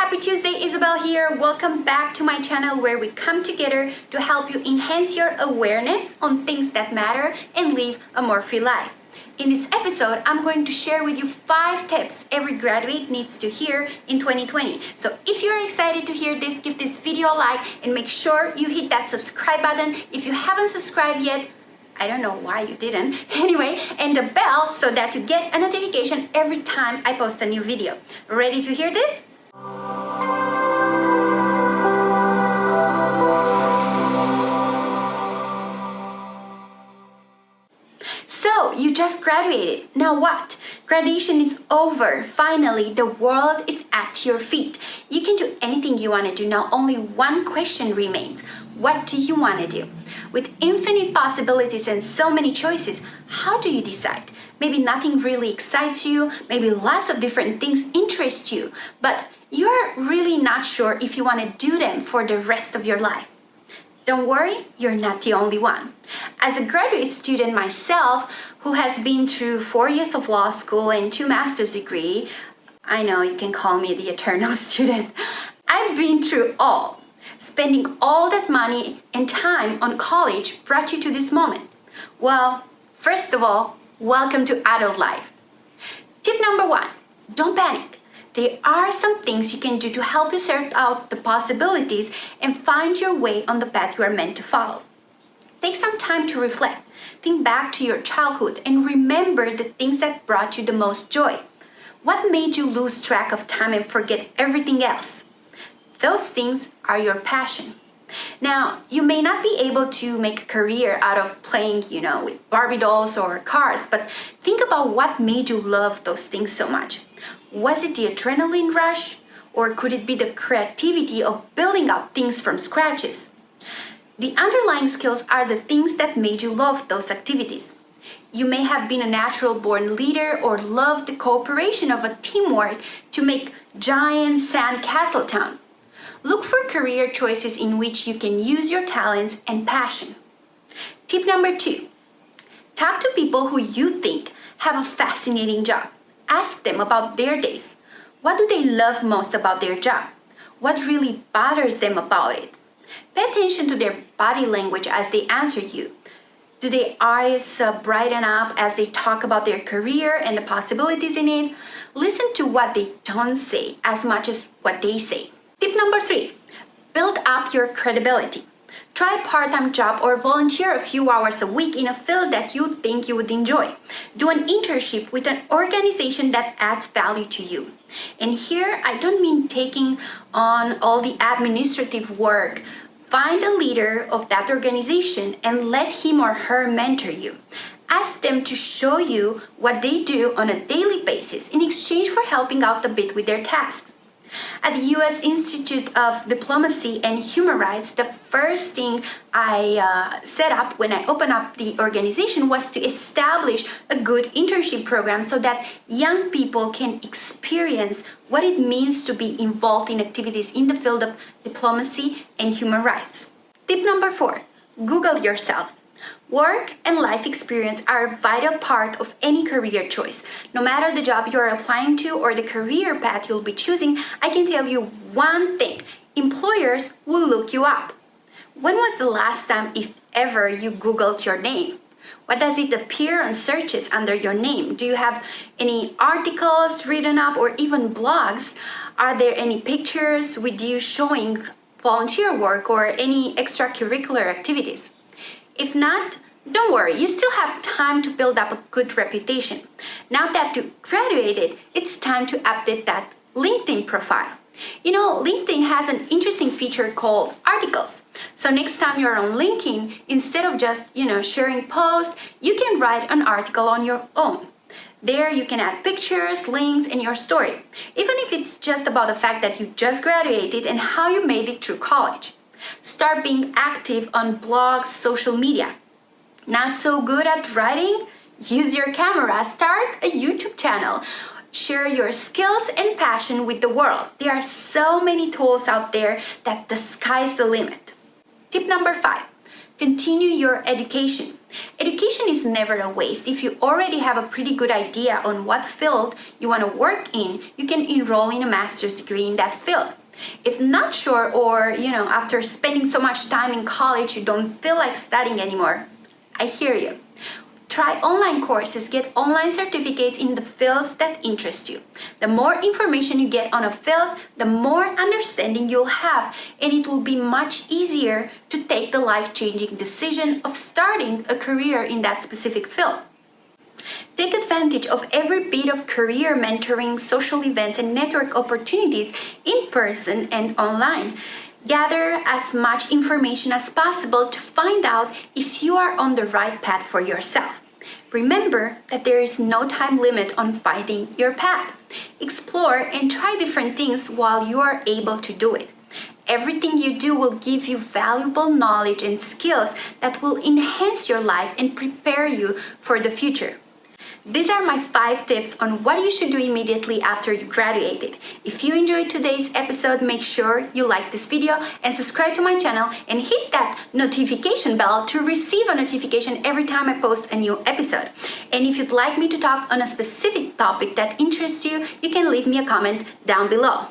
Happy Tuesday, Isabel here. Welcome back to my channel where we come together to help you enhance your awareness on things that matter and live a more free life. In this episode, I'm going to share with you 5 tips every graduate needs to hear in 2020. So if you're excited to hear this, give this video a like and make sure you hit that subscribe button. If you haven't subscribed yet, I don't know why you didn't. Anyway, and the bell so that you get a notification every time I post a new video. Ready to hear this? So, you just graduated. Now what? Graduation is over. Finally, the world is at your feet. You can do anything you want to do. Now only one question remains. What do you want to do? With infinite possibilities and so many choices, how do you decide? Maybe nothing really excites you, maybe lots of different things interest you, but you're really not sure if you want to do them for the rest of your life. Don't worry, you're not the only one. As a graduate student myself, who has been through 4 years of law school and 2 master's degrees, I know you can call me the eternal student. I've been through all. Spending all that money and time on college brought you to this moment. Well, first of all, welcome to adult life. Tip number 1, don't panic. There are some things you can do to help you sort out the possibilities and find your way on the path you are meant to follow. Take some time to reflect. Think back to your childhood and remember the things that brought you the most joy. What made you lose track of time and forget everything else? Those things are your passion. Now, you may not be able to make a career out of playing, with Barbie dolls or cars, but think about what made you love those things so much. Was it the adrenaline rush? Or could it be the creativity of building up things from scratches? The underlying skills are the things that made you love those activities. You may have been a natural-born leader or loved the cooperation of a teamwork to make giant sand castle town. Look for career choices in which you can use your talents and passion. Tip number 2, talk to people who you think have a fascinating job. Ask them about their days. What do they love most about their job? What really bothers them about it? Pay attention to their body language as they answer you. Do their eyes brighten up as they talk about their career and the possibilities in it? Listen to what they don't say as much as what they say. Tip number 3, build up your credibility. Try a part-time job or volunteer a few hours a week in a field that you think you would enjoy. Do an internship with an organization that adds value to you. And here, I don't mean taking on all the administrative work. Find a leader of that organization and let him or her mentor you. Ask them to show you what they do on a daily basis in exchange for helping out a bit with their tasks. At the U.S. Institute of Diplomacy and Human Rights, the first thing I set up when I opened up the organization was to establish a good internship program so that young people can experience what it means to be involved in activities in the field of diplomacy and human rights. Tip number 4, Google yourself. Work and life experience are a vital part of any career choice. No matter the job you are applying to or the career path you'll be choosing, I can tell you one thing: employers will look you up. When was the last time, if ever, you Googled your name? What does it appear on searches under your name? Do you have any articles written up or even blogs? Are there any pictures with you showing volunteer work or any extracurricular activities? If not, don't worry, you still have time to build up a good reputation. Now that you graduated, it's time to update that LinkedIn profile. LinkedIn has an interesting feature called articles. So next time you're on LinkedIn, instead of just, sharing posts, you can write an article on your own. There you can add pictures, links, and your story, even if it's just about the fact that you just graduated and how you made it through college. Start being active on blogs, social media. Not so good at writing? Use your camera, start a YouTube channel. Share your skills and passion with the world. There are so many tools out there that the sky's the limit. Tip number 5, Continue your education. Education is never a waste. If you already have a pretty good idea on what field you want to work in, you can enroll in a master's degree in that field. If not sure, or after spending so much time in college you don't feel like studying anymore, I hear you. Try online courses, get online certificates in the fields that interest you. The more information you get on a field, the more understanding you'll have, and it will be much easier to take the life-changing decision of starting a career in that specific field. Take advantage of every bit of career mentoring, social events, and network opportunities in person and online. Gather as much information as possible to find out if you are on the right path for yourself. Remember that there is no time limit on finding your path. Explore and try different things while you are able to do it. Everything you do will give you valuable knowledge and skills that will enhance your life and prepare you for the future. These are my 5 tips on what you should do immediately after you graduated. If you enjoyed today's episode, make sure you like this video and subscribe to my channel and hit that notification bell to receive a notification every time I post a new episode. And if you'd like me to talk on a specific topic that interests you, you can leave me a comment down below.